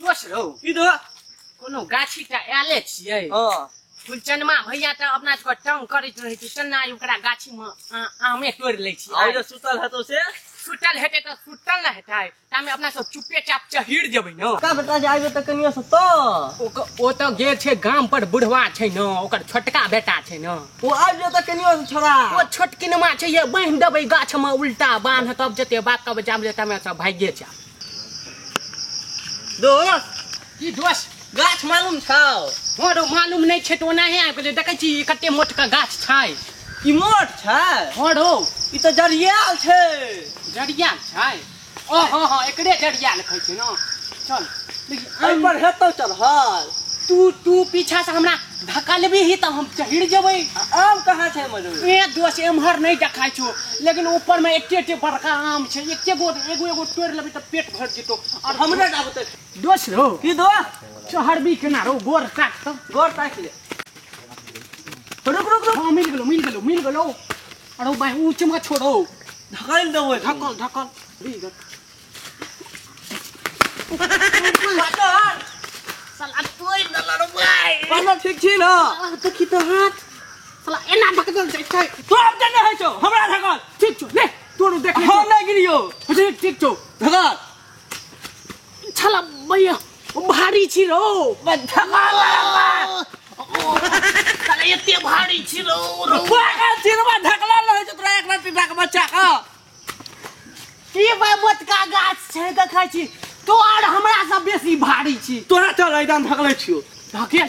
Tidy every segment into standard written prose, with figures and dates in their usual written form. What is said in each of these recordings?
दोसरो की दो कोनो गाछीटा आले छियै हां फुलचनमा भैया त अपना सबके टंग करैत रहै छै तेना ओकरा गाछी में आमे तोड़ लै छी आ जे सुतल हेतो से सुतल हेतै त सुतल न हेतै तामे अपना सब चुपे चाप चहिर जेबै न का बेटा जे आइबे त कनिया से तो ओ त गेल छै गाम पर बुढ़वा छै न ओकर छोटका बेटा छै न ओ आइबे त कनिया से छोड़ा ओ छोटकिनमा छै ये बांध देबै गाछ में उल्टा बांध तब जते बात कब जाम जेता में सब भागे जा दोस्त की दोस्त गाछ मालूम छौ मोरो मालूम नहीं छै त ओनाहे आबि गेलै देखै छी कते मोट का गाछ छै ई मोट छै मोरो ई त जरियाल छै जड़िया छै ओ हो हो एकरे जड़िया लिखै छै न चल एहि पर हेतौ चल हाल तू पीछा से हमरा धक्का लेबी ही त हम चढ़ जेबै आम कहाँ छै मजू ए दोस्त एम्हर नहीं देखाइ छो लेकिन ऊपर में एते बड़का आम छै एगो तोड़ लेबै त पेट भर जेतो और हमरे आबो त दोस्त रो की दो चढ़बी केना रो गोर काट त गोर ताक ले रुक रुक रुक हां मिल गेलो अरे भाई ऊंच में छोड़ो ढकाल देबो ढकल साला तोय न लड़ो भाई पाना ठीक छी न देखी तो हाथ साला एना ढकल छै तो अब जने है छौ हमरा ढकाल ठीक छो ले तोरो देख ले हम नहीं गिरियो ठीक छो ढकाल छला भैया भारी छी रो ढकाल साला एते भारी छी रो पागा चिरवा ढकला है तोरा एक रात ढक बच्चा का ई भाई मत का गाछ छै देखै छी तो और हमरा से बेसी भारी छी तोरा चल एकदम ढकले छियो धकेल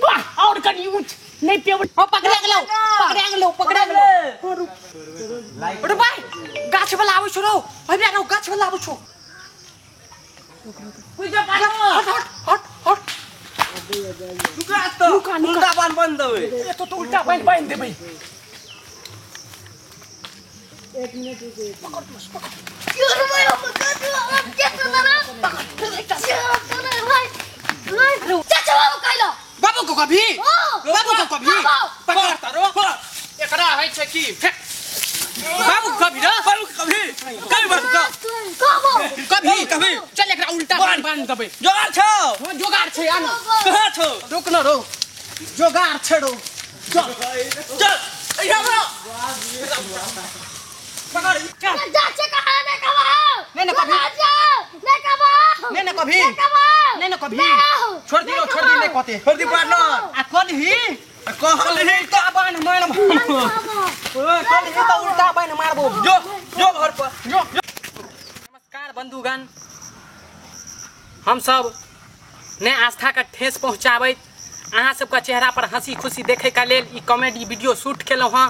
वाह और कनी ऊंच नहीं पेव पकड़ा गेलो अरे भाई गाछ वाला आबै छौ रो अबे रो गाछ वाला आबै छौ कोई जा पाछो हट रुका तो उल्टा बांध देबे ए तो उल्टा बांध देबै एक मिनट यार भाई हम कर अब क्या कर रहा चाचा बाबू काइलो बाबू को कभी पकड़ तारो एकरा है छै की बाबू कभी चल एकरा उल्टा बांध देबै जोगार छौ जोगार छै आना कहां छौ रुक न रो जोगार छड़ो चल इहा रो पकड़ चल चाचा कहां ने कबा नहीं कभी छोड़ दी नहीं कहते छोड़ दी पार्टनर आ कही कहली तो बांध मार कही तो उल्टा बांध मारबो जो घर पर जो नमस्कार बंधुगण हम सब ने आस्था का ठेस पहुँचाबे अहाँ सबका चेहरा पर हंसी खुशी देखे का लेल ई कॉमेडी वीडियो शूट केलहुँ हाँ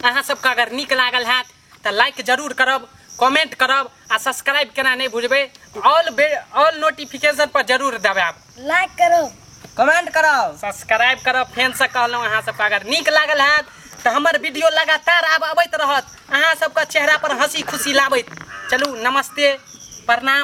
अहाँ सबका अगर निक लागल हैत तो लाइक जरूर करब कमेंट करब आ सब्सक्राइब केना नहीं भूलबे ऑल नोटिफिकेशन पर जरूर दबाब लाइक करो कमेंट करो सब्सक्राइब करब फैन से कहलहुँ अहाँ सबका अगर निक लागल हैत तो हमर वीडियो लगातार आब अबैत रहत अहाँ सबका चेहरा पर हंसी खुशी लाबैत चलू नमस्ते प्रणाम।